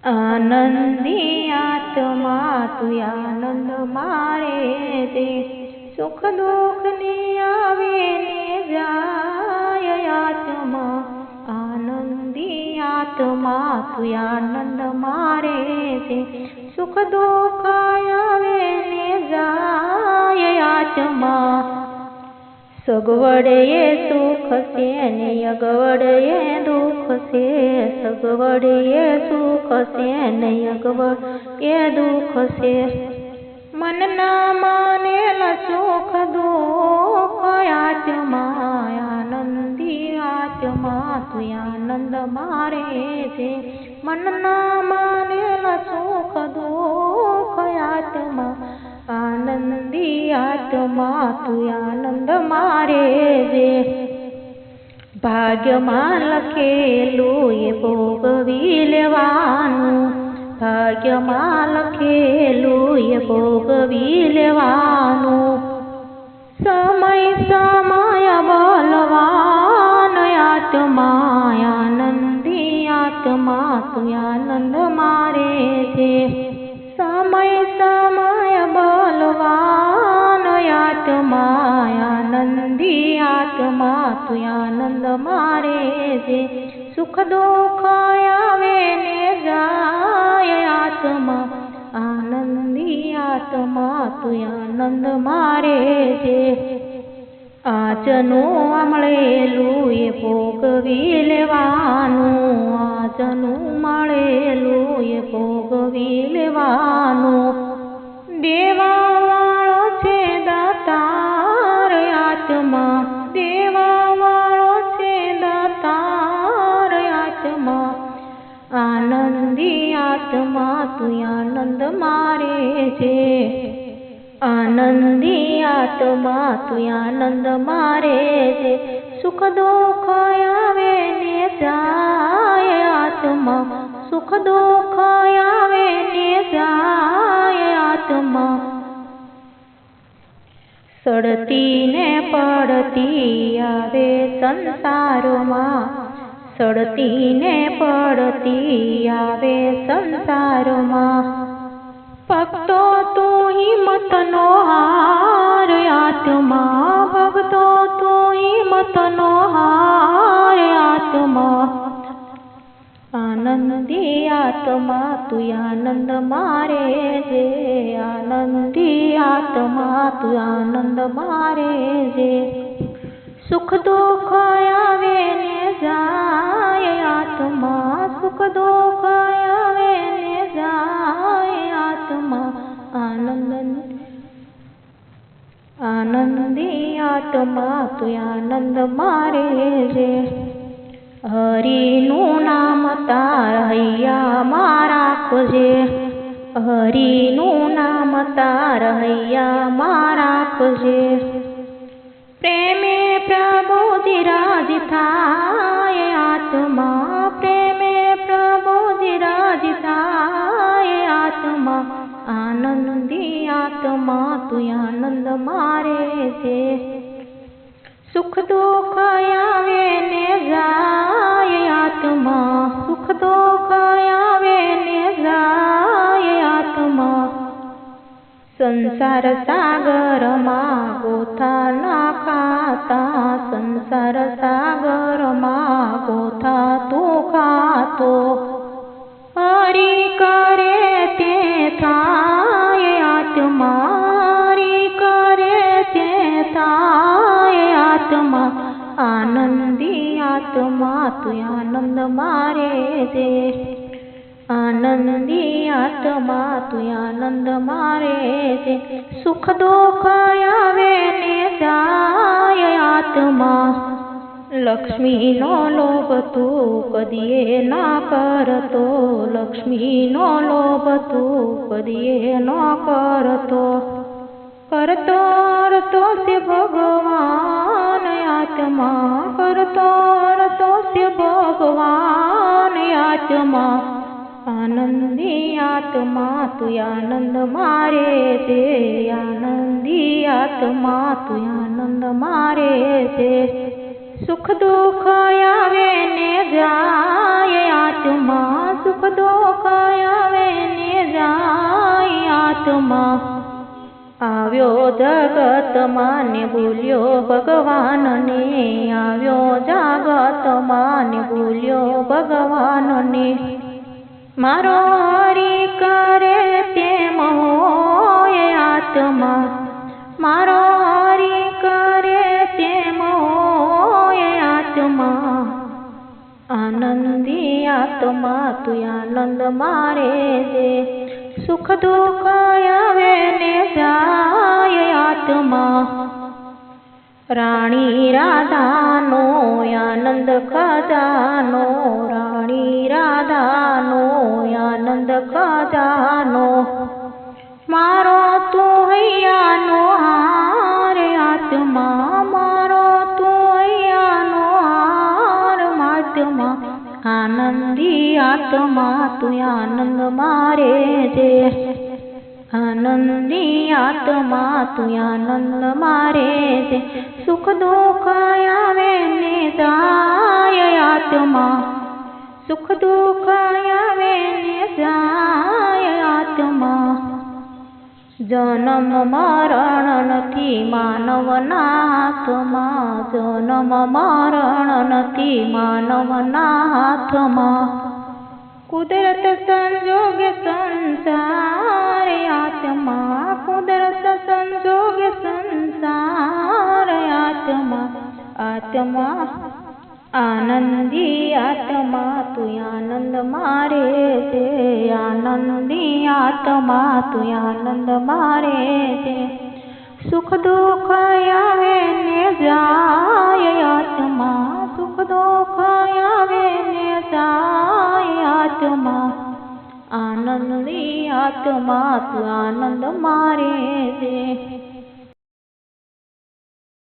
आनंदी आत्मा तू आनंद मारे दे, सुख दुख नी आवे ने जाय आत्मा। आनंदी आत्मा तू आनंद मारे दे, सुख दुख आवे ने जाय आत्मा। सगवड ये सुख से ने अगवड ये दुख से, सगवड ये सुख से ने अगवड ये दुख से। मन ना मानेल सुख दुख आत्मा। आनंदी आत्मा तू आनंद मारे दे, मन ना मानेल सुख दुख आत्मा। आनंदी आत्मा तू आनंद मारे दे। भाग्यमां लखेલું એ ભોગવી લેવાનું, ભાગ્યમાં લખેલું એ ભોગવી લેવાનું। સમય સમય બલવાન આત્મા। આનંદી આત્મા તું આનંદ મારે છે, સમય સમય બલવાન આત્મા। આનંદી આત્મા તું આનંદ મારે છે, સુખ દુઃખ આવે ને જાય આત્મા। આનંદી આત્મા તું આનંદ મારે છે। આજનું મળેલું એ ભોગવી લેવાનું, આજનું મળેલું એ ભોગવી લેવાનું। દેવાવાળો છે દાતાર આત્મા, દેવાવાળો છે દાતાર આત્મા। આનંદી આત્મા તું આનંદ મારે છે, આનંદી આત્મા તું આનંદ મારે છે, સુખ દુઃખ આવે ને જાય આત્મા। સુખ દુઃખ આવે ને જાય આત્મા। સડતી ને પડતી આવે સંસારમાં, સડતી ને પડતી આવે સંસારમાં। ભક્તો તું હિંમતનો હાર આત્મા, ભક્તો તું હિંમતનો હાર આત્મા। આનંદી આત્મા તું આનંદ મારે છે, આનંદી આત્મા તું આનંદ મારે છે, સુખ દુઃખ આવે ને જાય આત્મા। સુખ દુઃખ આવે ને જાય આત્મા। આનંદી આત્મા તું આનંદ મારે છે। હરિનું નામ તાર હૈયામાં રાખજે, હરિનું નામ તાર હૈયામાં રાખજે। પ્રેમે પ્રભુજી રાજ થાય આત્મા, પ્રેમે પ્રભુજી રાજ થાય આત્મા। આનંદી આત્મા તું આનંદ મારે છે, સુખ દુઃખ આવે ને જાય આત્મા। સુખ દુઃખ આવે ને જાય આત્મા। સંસાર સાગરમાં ગોથા ના ખાતા, સંસાર સાગરમાં ગોથા તું ખાતો। હરિ કરે તે થાય આત્મા, હરિ કરે તે થાય આત્મા। આનંદી આત્મા તું આનંદ મારે છે, આનંદી આત્મા તું આનંદ મારે છે, સુખ દુઃખ આવે ને જાય આત્મા। લક્ષ્મીનો લોભ તું કદીએ ના કરતો, લક્ષ્મીનો લોભ તું કદીએ ન કરતો। કરતો રતો છે ભગવાન આત્મા, કરતો રતો છે ભગવાન આત્મા। આનંદી આત્મા તું આનંદ મારે છે, આનંદી આત્મા તું આનંદ મારે છે, સુખ દુઃખ આવે ને જાય આત્મા। સુખ દુઃખ આવ્યો જગતમાં ને ભૂલ્યો ભગવાનને, આવ્યો જગતમાં ને ભૂલ્યો ભગવાનને. મારો હરી કરે તેમ હોય આત્મા, મારો હરી કરે તેમ હોય આત્મા. આનંદી આત્મા તું આનંદ મારે છે, સુખ દુઃખ આવે ને જાય આત્મા. રાણી રાધાનો આનંદ ખજાનો, રાણી રાધાનો આનંદ ખજાનો. મારો તું હૈયાનો હાર આત્મા, મારો તું હૈયાનો હાર આત્મા. આનંદી આત્મા તું આનંદ મારે છે, આનંદી આત્મા તું આનંદ મારે છે. સુખ દુઃખ આવે ને જાય આત્મા, સુખ દુઃખ આવે ને જાય આત્મા. જન્મ મરણ નથી માનવના હાથમાં, જન્મ મરણ નથી માનવના હાથમાં. કુદરત સંજોગે સંસાર આત્મા, કુદરત સંજોગે સંસાર આત્મા. આત્મા આનંદી આત્મા તું આનંદ મારે છે, આનંદી આત્મા તું આનંદ મારે છે. સુખ દુઃખ આવે ને જાય આત્મા, સુખ દુઃખ આવે ને જાય આત્મા. આનંદી આત્મા તું આનંદ મારે છે.